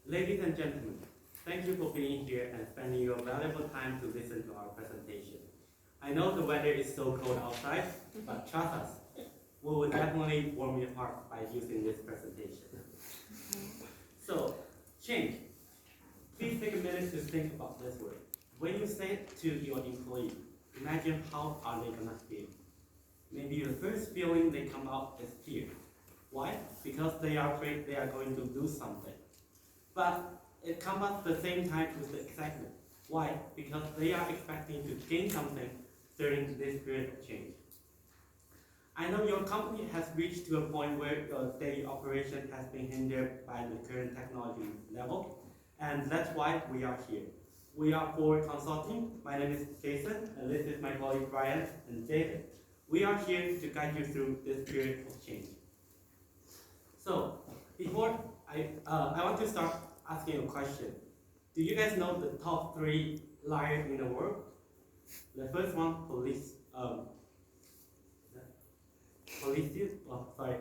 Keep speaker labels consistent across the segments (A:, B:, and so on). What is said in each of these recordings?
A: Ladies and gentlemen, thank you for being here and spending your valuable time to listen to our presentation. I know the weather is so cold outside, but trust us, we will definitely warm your heart by using this presentation. So, change. Please take a minute to think about this word. When you say it to your employee, imagine how are they gonna feel. Maybe the first feeling they come out is fear. Why? Because they are afraid they are going to lose something. But it comes at the same time with the excitement. Why? Because they are expecting to gain something during this period of change. I know your company has reached to a point where your daily operation has been hindered by the current technology level, and that's why we are here. We are for consulting. My name is Jason, and this is my colleague Brian and David. We are here to guide you through this period of change. So, before I want to start asking a question. Do you guys know the top 3 liars in the world? The first one, police. Police. Oh, sorry.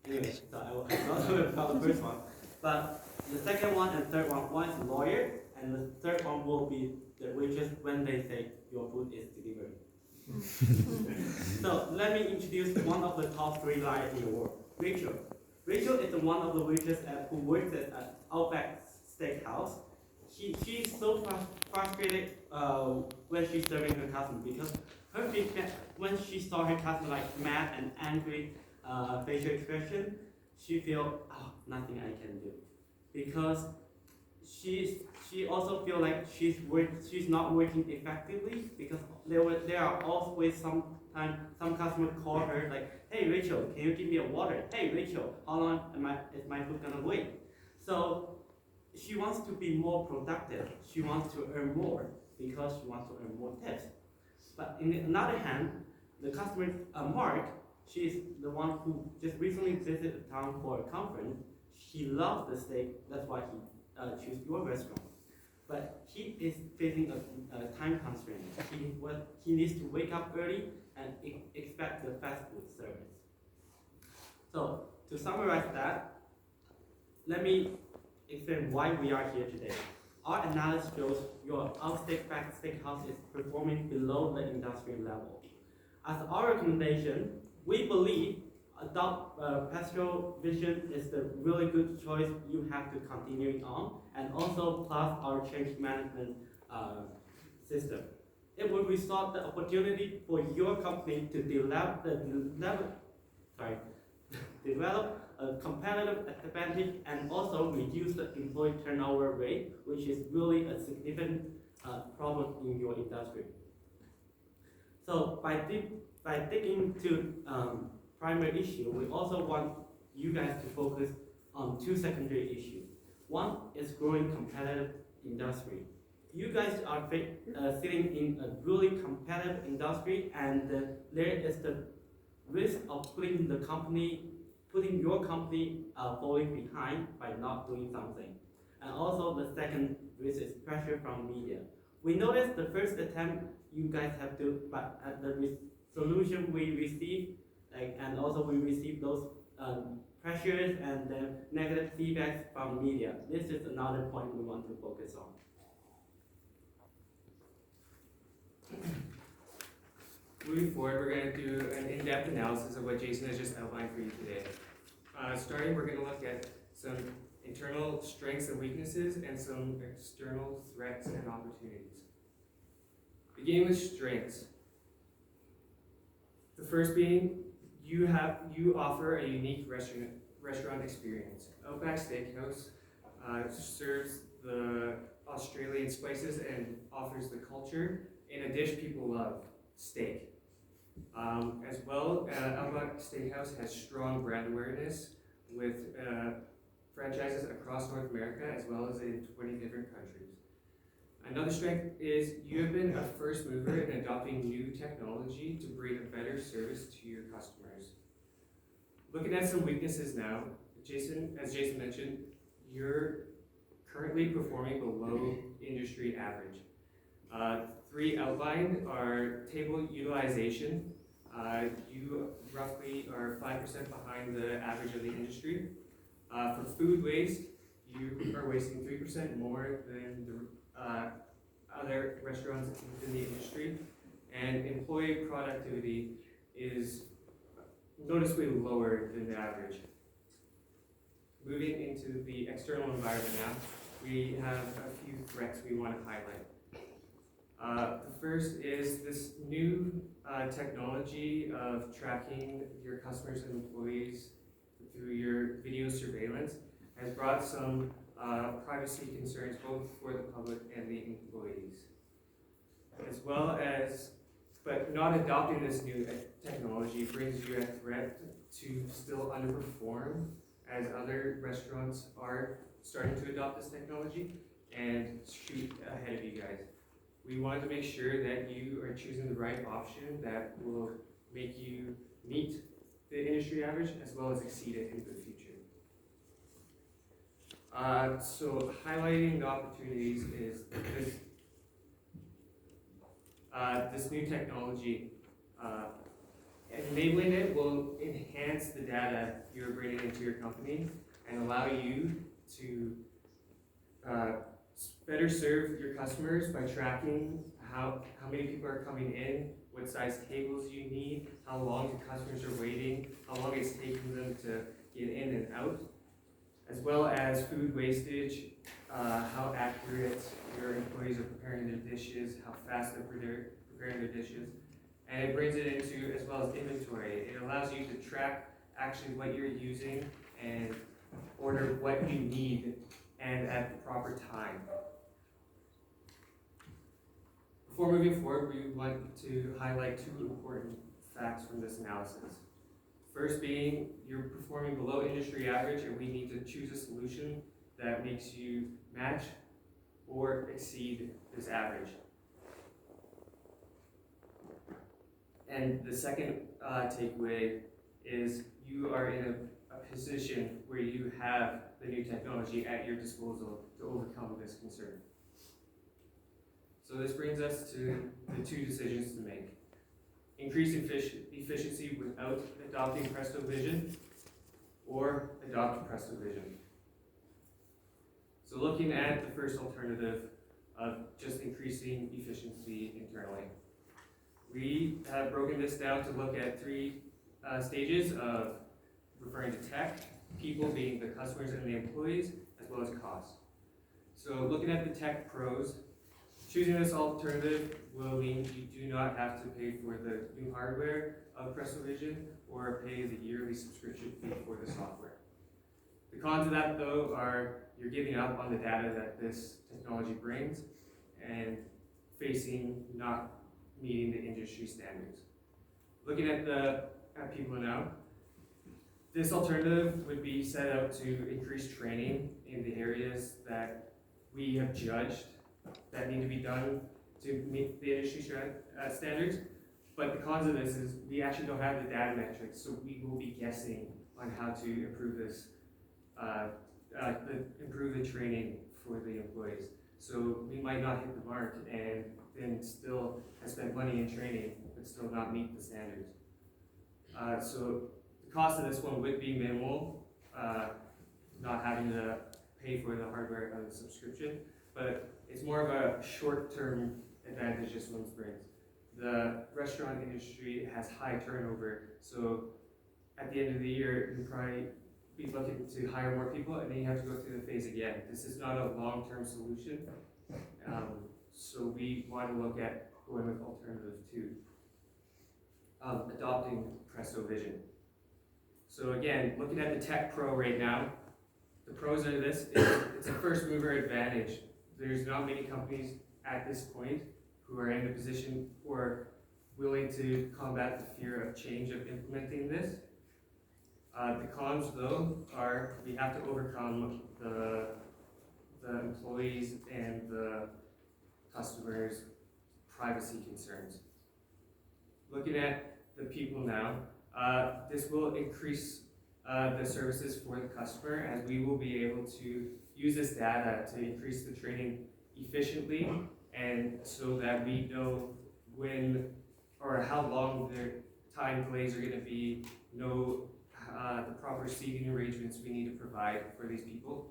A: Anyway, so I will not know about the first one. But the second one and third one is lawyer, and the third one will be the waitress when they say your food is delivered. So let me introduce one of the top 3 liars in the world, Rachel. Rachel is one of the waitresses who works at Outback Steakhouse. She's so frustrated when she's serving her customer because her feedback when she saw her customer like mad and angry facial expression, she feel nothing I can do because she also feel like she's not working effectively because there are always some customers call her like, hey Rachel, can you give me a water? Hey Rachel, how long is my food gonna wait? So she wants to be more productive. She wants to earn more because she wants to earn more tips. But in another hand, the customer Mark, she's the one who just recently visited town for a conference. She loves the steak, that's why he chose your restaurant. But he is facing a time constraint. He needs to wake up early and expect the fast food service. So to summarize that, let me explain why we are here today. Our analysis shows your Outback Steakhouse is performing below the industry level. As our recommendation, we believe adopt pastoral vision is the really good choice you have to continue on, and also plus our change management system. It will restore the opportunity for your company to develop a competitive advantage and also reduce the employee turnover rate, which is really a significant problem in your industry. So by digging to primary issue, we also want you guys to focus on 2 secondary issues. One is growing competitive industry. You guys are sitting in a really competitive industry, and there is the risk of putting your company falling behind by not doing something. And also the second risk is pressure from media. We noticed the first attempt you guys have to, but at the solution we received, and also we received those pressures and negative feedbacks from media. This is another point we want to focus on.
B: Moving forward, we're going to do an in-depth analysis of what Jason has just outlined for you today. Starting, we're going to look at some internal strengths and weaknesses and some external threats and opportunities. Beginning with strengths. The first being, you offer a unique restaurant experience. Outback Steakhouse serves the Australian spices and offers the culture in a dish people love, steak. As well, Outback Steakhouse has strong brand awareness with franchises across North America as well as in 20 different countries. Another strength is you have been a first mover in adopting new technology to bring a better service to your customers. Looking at some weaknesses now, as Jason mentioned, you're currently performing below industry average. 3 outlined are table utilization. You roughly are 5% behind the average of the industry. For food waste, you are wasting 3% more than the other restaurants within the industry, and employee productivity is noticeably lower than the average. Moving into the external environment now, we have a few threats we want to highlight. The first is this new technology of tracking your customers and employees through your video surveillance has brought some privacy concerns both for the public and the employees. As well as, but not adopting this new technology brings you a threat to still underperform as other restaurants are starting to adopt this technology and shoot ahead of you guys. We want to make sure that you are choosing the right option that will make you meet the industry average as well as exceed it into the future. So highlighting the opportunities is this new technology. Enabling it will enhance the data you're bringing into your company and allow you to better serve your customers by tracking how many people are coming in, what size tables you need, how long the customers are waiting, how long it's taking them to get in and out, as well as food wastage, how accurate your employees are preparing their dishes, how fast they're preparing their dishes. And it brings it into, as well as inventory. It allows you to track actually what you're using and order what you need and at the proper time. Before moving forward, we want to highlight two important facts from this analysis. First being, you're performing below industry average and we need to choose a solution that makes you match or exceed this average. And the second takeaway is you are in a position where you have the new technology at your disposal to overcome this concern. So this brings us to the two decisions to make. Increase efficiency without adopting Presto Vision, or adopt Presto Vision. So looking at the first alternative of just increasing efficiency internally. We have broken this down to look at three stages of referring to tech, people being the customers and the employees, as well as cost. So looking at the tech pros, choosing this alternative will mean you do not have to pay for the new hardware of Presto Vision or pay the yearly subscription fee for the software. The cons of that though are you're giving up on the data that this technology brings and facing not meeting the industry standards. Looking at people now, this alternative would be set out to increase training in the areas that we have judged that need to be done to meet the industry standards. But the cons of this is we actually don't have the data metrics, so we will be guessing on how to improve this, improve the training for the employees. So we might not hit the mark and then still have spent money in training, but still not meet the standards. So the cost of this one would be minimal, not having to pay for the hardware on the subscription, but it's more of a short-term advantage this one brings. The restaurant industry has high turnover, so at the end of the year, you'll probably be looking to hire more people, and then you have to go through the phase again. This is not a long-term solution, so we want to look at going with alternative two, adopting Presto Vision. So again, looking at the Tech Pro right now, the pros of this is it's a first mover advantage. There's not many companies at this point who are in a position or willing to combat the fear of change of implementing this. The cons though are we have to overcome the employees and the customers' privacy concerns. Looking at the people now, this will increase the services for the customer as we will be able to use this data to increase the training efficiently and so that we know when or how long the time delays are going to be, know the proper seating arrangements we need to provide for these people.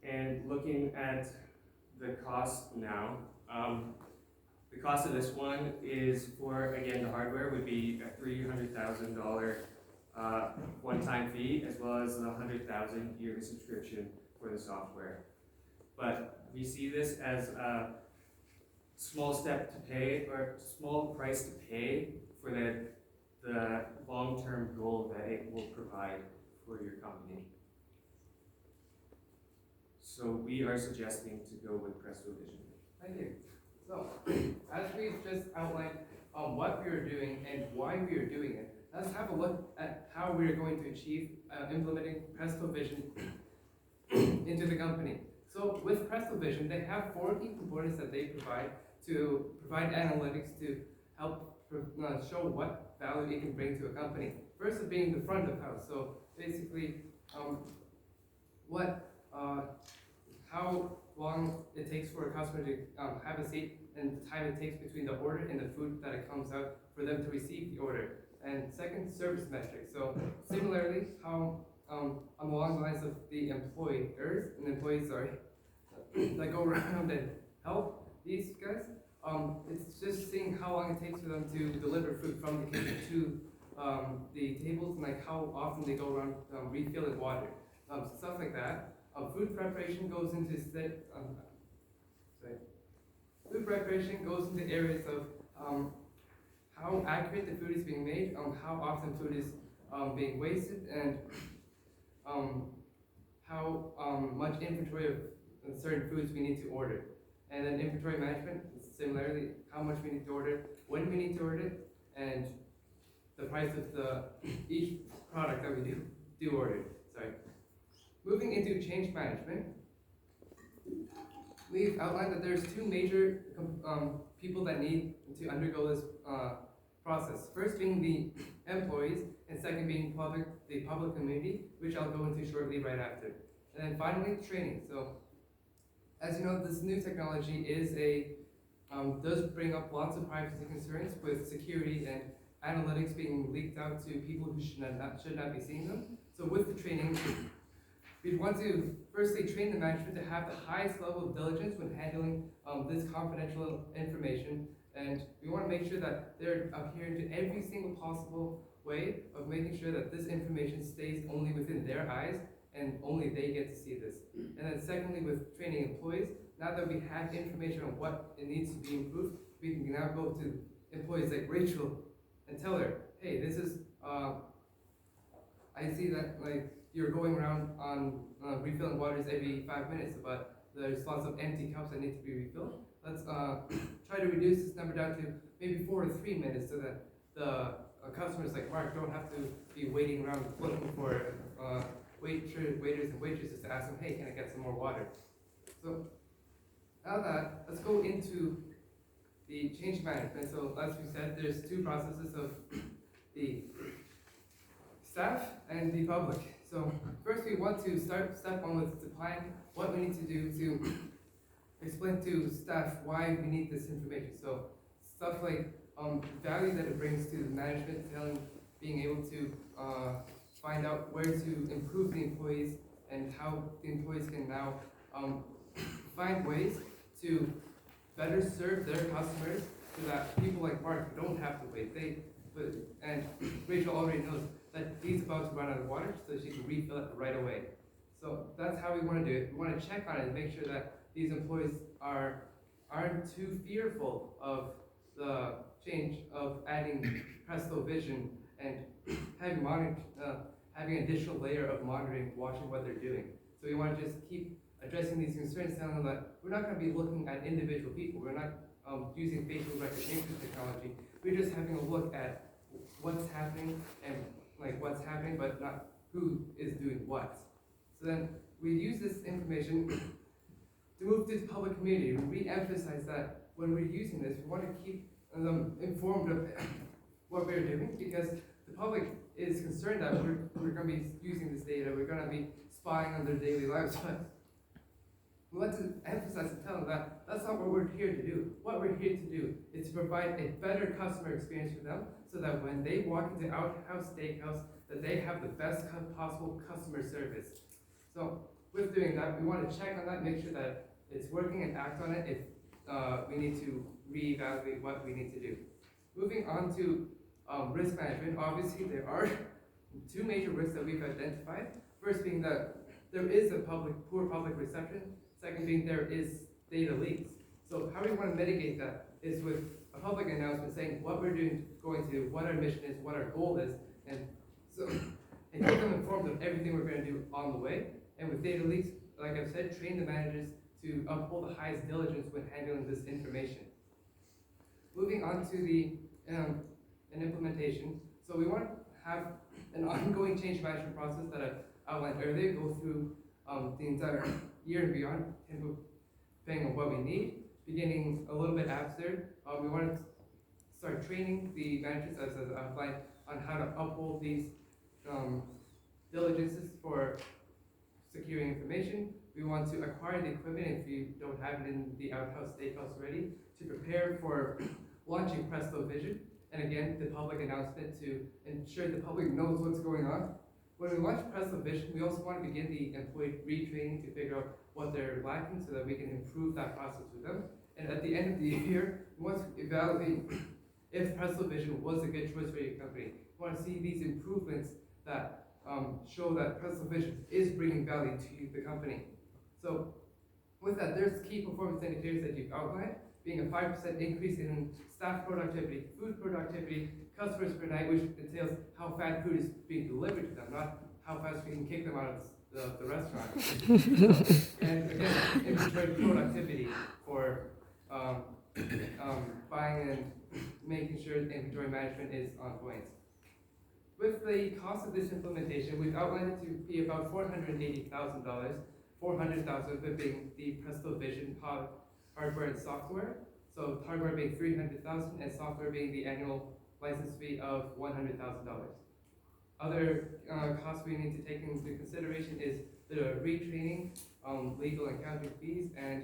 B: And looking at the cost now, the cost of this one is for, again, the hardware would be a $300,000 one-time fee, as well as the $100,000 yearly subscription for the software. But we see this as a small step to pay, or small price to pay for the long-term goal that it will provide for your company. So we are suggesting to go with Presto Vision.
C: Thank you. So, as we've just outlined what we are doing and why we are doing it, let's have a look at how we are going to achieve implementing Presto Vision into the company. So with Presto Vision, they have 4 key components that they provide to provide analytics to help show what value it can bring to a company. First of being the front of house. So basically, how long it takes for a customer to have a seat, and the time it takes between the order and the food that it comes out for them to receive the order. And second, service metrics. So similarly, how on the long lines of the employees that go around and help these guys, it's just seeing how long it takes for them to deliver food from the kitchen to the tables, and like how often they go around refilling water, stuff like that. Food preparation goes into food preparation goes into areas of how accurate the food is being made, how often food is being wasted, and how much inventory of certain foods we need to order. And then inventory management, similarly, how much we need to order, when we need to order it, and the price of each product that we do order. Sorry. Moving into change management, we've outlined that there's 2 major people that need to undergo this process. First being the employees, and second being the public community, which I'll go into shortly right after. And then finally, training. So, as you know, this new technology does bring up lots of privacy concerns with security and analytics being leaked out to people who should not be seeing them. So with the training, we'd want to firstly train the management to have the highest level of diligence when handling this confidential information, and we want to make sure that they're adhering to every single possible way of making sure that this information stays only within their eyes and only they get to see this. And then secondly, with training employees, now that we have information on what it needs to be improved, we can now go to employees like Rachel and tell her, hey, this is, I see that like you're going around on refilling waters every 5 minutes, but there's lots of empty cups that need to be refilled. Let's try to reduce this number down to maybe 4 to 3 minutes, so that the customers like Mark don't have to be waiting around looking for waiters and waitresses to ask them, hey, can I get some more water? So now that, let's go into the change management. So as we said, there's 2 processes of the staff and the public. So first we want to start step 1 with defining what we need to do to explain to staff why we need this information. So stuff like value that it brings to the management, being able to find out where to improve the employees, and how the employees can now find ways to better serve their customers, so that people like Mark don't have to wait. And Rachel already knows that he's about to run out of water, so she can refill it right away. So that's how we want to do it. We want to check on it and make sure that these employees aren't too fearful of the change of adding Presto Vision and having an additional layer of monitoring, watching what they're doing. So we want to just keep addressing these concerns, telling them that we're not going to be looking at individual people. We're not using facial recognition technology. We're just having a look at what's happening but not who is doing what. So then we use this information to move to the public community. We re-emphasize that when we're using this, we want to keep them informed of what we're doing, because the public is concerned that we're going to be using this data, we're going to be spying on their daily lives. But we want to emphasize and tell them that that's not what we're here to do. What we're here to do is to provide a better customer experience for them, so that when they walk into Outhouse Steakhouse, that they have the best possible customer service. So with doing that, we want to check on that, make sure that it's working and act on it if we need to reevaluate what we need to do. Moving on to risk management, obviously there are two major risks that we've identified. First being that there is a poor public reception. Second being there is data leaks. So how we want to mitigate that is with a public announcement saying what we're going to do, what our mission is, what our goal is, and keep them informed of everything we're going to do on the way. And with data leaks, like I've said, train the managers to uphold the highest diligence when handling this information. Moving on to the an implementation. So we want to have an ongoing change management process that I've outlined earlier, go through the entire year and beyond, depending on what we need. Beginning a little bit after, we want to start training the managers, as outlined, on how to uphold these diligences for securing information. We want to acquire the equipment if you don't have it in the outhouse steakhouse already, to prepare for launching Presto Vision, and again, the public announcement to ensure the public knows what's going on. When we launch Presto Vision, we also want to begin the employee retraining to figure out what they're lacking so that we can improve that process with them. And at the end of the year, we want to evaluate if Presto Vision was a good choice for your company. We want to see these improvements that show that Presto Vision is bringing value to the company. So with that, there's key performance indicators that you've outlined, being a 5% increase in staff productivity, food productivity, customers per night, which entails how fast food is being delivered to them, not how fast we can kick them out of the restaurant. And again, inventory productivity for buying and making sure inventory management is on point. With the cost of this implementation, we've outlined it to be about $480,000, $400,000 of it being the Presto Vision hardware and software. So hardware being $300,000 and software being the annual license fee of $100,000. Other costs we need to take into consideration is the retraining, legal and accounting fees, and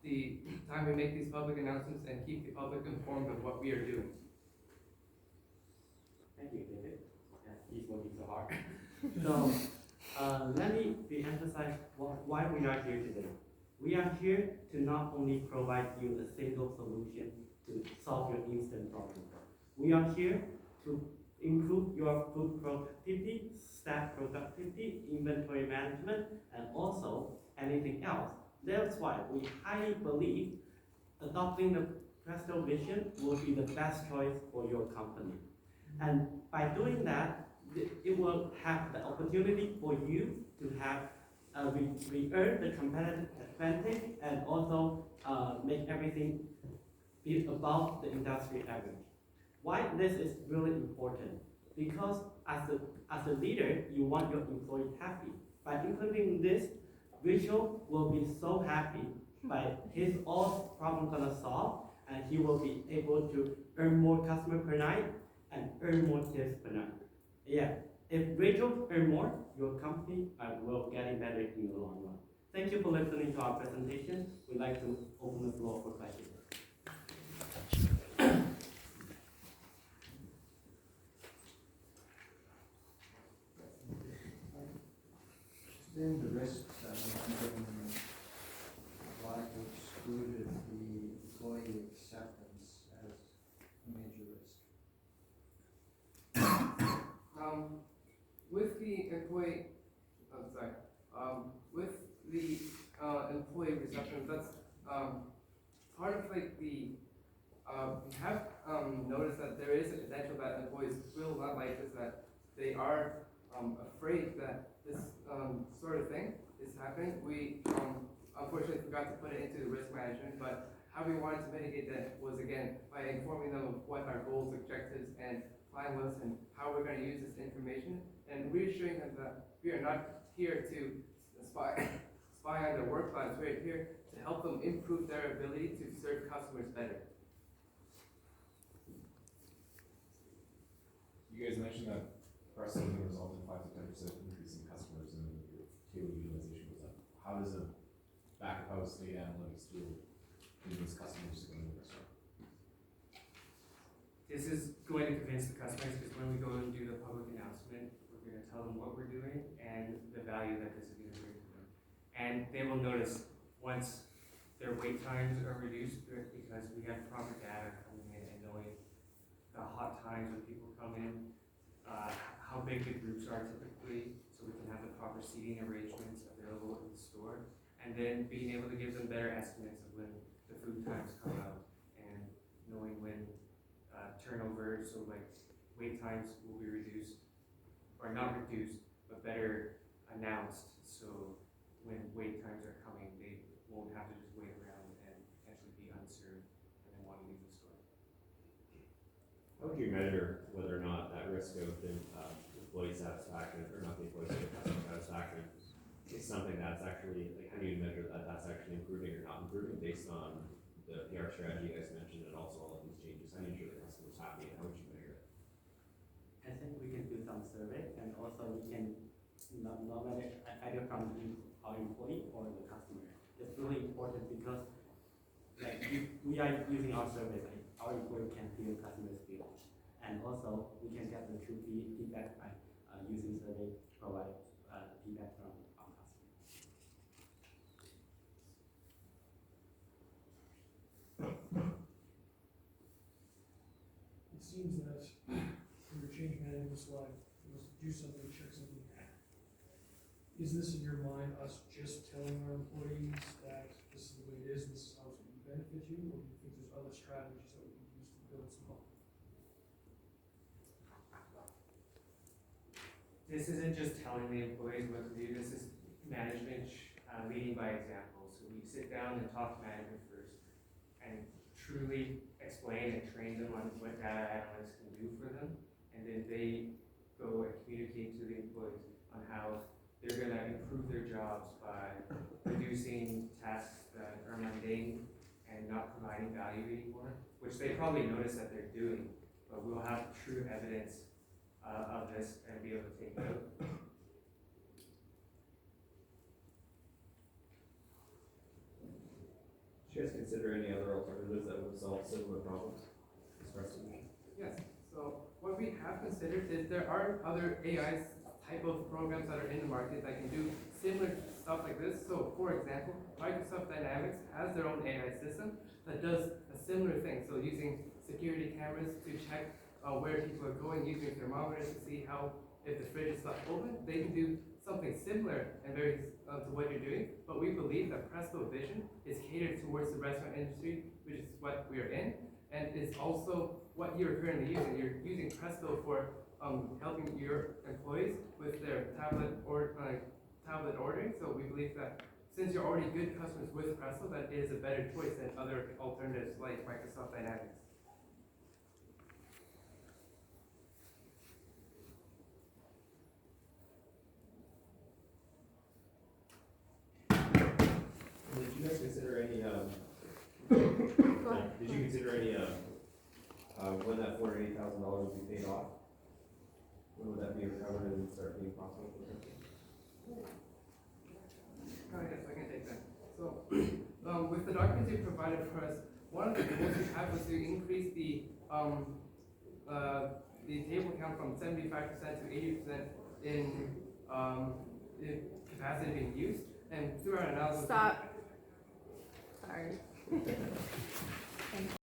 C: the time we make these public announcements and keep the public informed of what we are doing.
A: Thank you, David. Yeah, he's working so hard. So let me re-emphasize why we are here today. We are here to not only provide you a single solution to solve your instant problem. We are here to improve your food productivity, staff productivity, inventory management, and also anything else. That's why we highly believe adopting the Presto Vision will be the best choice for your company. And by doing that, it will have the opportunity for you to have we earn the competitive advantage and also make everything be above the industry average. Why this is really important? Because as a leader, you want your employee happy. By implementing this, Rachel will be so happy by his all problem gonna solve, and he will be able to earn more customer per night and earn more tips per night. Yeah, if Rachel earn more, your company will get better in the long run. Thank you for listening to our presentation. We'd like to open the floor for questions.
D: Then the risk that why excluded the employee acceptance as a major risk.
C: With the employee, with the employee reception, that's part of like the, we have noticed that there is a potential that employees will not like this, that they are afraid that this sort of thing is happening. We unfortunately forgot to put it into the risk management, but how we wanted to mitigate that was again by informing them of what our goals, objectives, and plan was and how we're going to use this information, and reassuring them that we are not here to spy on their work plans. We're here to help them improve their ability to serve customers better.
E: You guys mentioned that Presto can result in 5 to 10% increase in customers and your table utilization goes up. How does a back of house data analytics tool convince customers to go to the restaurant?
B: This is going to convince the customers because when we go and do the public announcement, we're going to tell them what we're doing and the value that this is going to bring to them. And they will notice once their wait times are reduced because we have proper data coming in and knowing the hot times when people come in, how big the groups are typically, so we can have the proper seating arrangements available in the store, and then being able to give them better estimates of when the food times come out, and knowing when turnover, so like wait times will be reduced, or not reduced, but better announced, so when wait times are coming, they won't have to just wait around and potentially be unserved and then want to leave the store.
F: How would you measure whether or not that risk of employee satisfaction, or not the employee, but customer satisfaction, is something that's actually, like, how do you measure that that's actually improving or not improving based on the PR strategy you guys mentioned and also all of these changes? How do you ensure the customer's happy, and how would you measure it?
A: I think we can do some survey, and also we can nominate either from our employee or the customer. It's really important because, like, if we are using our survey, like, our employee can feel customers feel, and also we can get the true feedback by using survey to provide feedback from our customers.
G: It seems that for your change management slide, it was do something, check something. Is this in your mind, us just telling our employees that this is the way it is, and this is how it's going to benefit you, or do you think there's other strategies that we can use to build some hope?
B: This isn't just telling the employees what to do, this is management leading by example. So we sit down and talk to management first and truly explain and train them on what data analytics can do for them. And then they go and communicate to the employees on how they're going to improve their jobs by reducing tasks that are mundane and not providing value anymore, which they probably notice that they're doing, but we'll have true evidence of this and be able to take it out.
F: Did you guys consider any other alternatives that would solve similar problems? Express solution?
C: Yes, so what we have considered is there are other AI type of programs that are in the market that can do similar stuff like this. So for example, Microsoft Dynamics has their own AI system that does a similar thing. So using security cameras to check where people are going, using thermometers to see how, if the fridge is left open, they can do something similar and very to what you're doing. But we believe that Presto Vision is catered towards the restaurant industry, which is what we are in, and is also what you're currently using. You're using Presto for helping your employees with their tablet ordering. So we believe that since you're already good customers with Presto, that is a better choice than other alternatives like Microsoft Dynamics.
F: Did you guys consider any, did you consider any, when that $480,000 would be paid off? When would that be recovered and start being profitable for the company?
C: Oh, yes, I can take that. So, with the documents you provided for us, one of the goals we had was to increase the table count from 75% to 80% in capacity being used. And through our analysis,
H: Stop. Sorry. Thank you.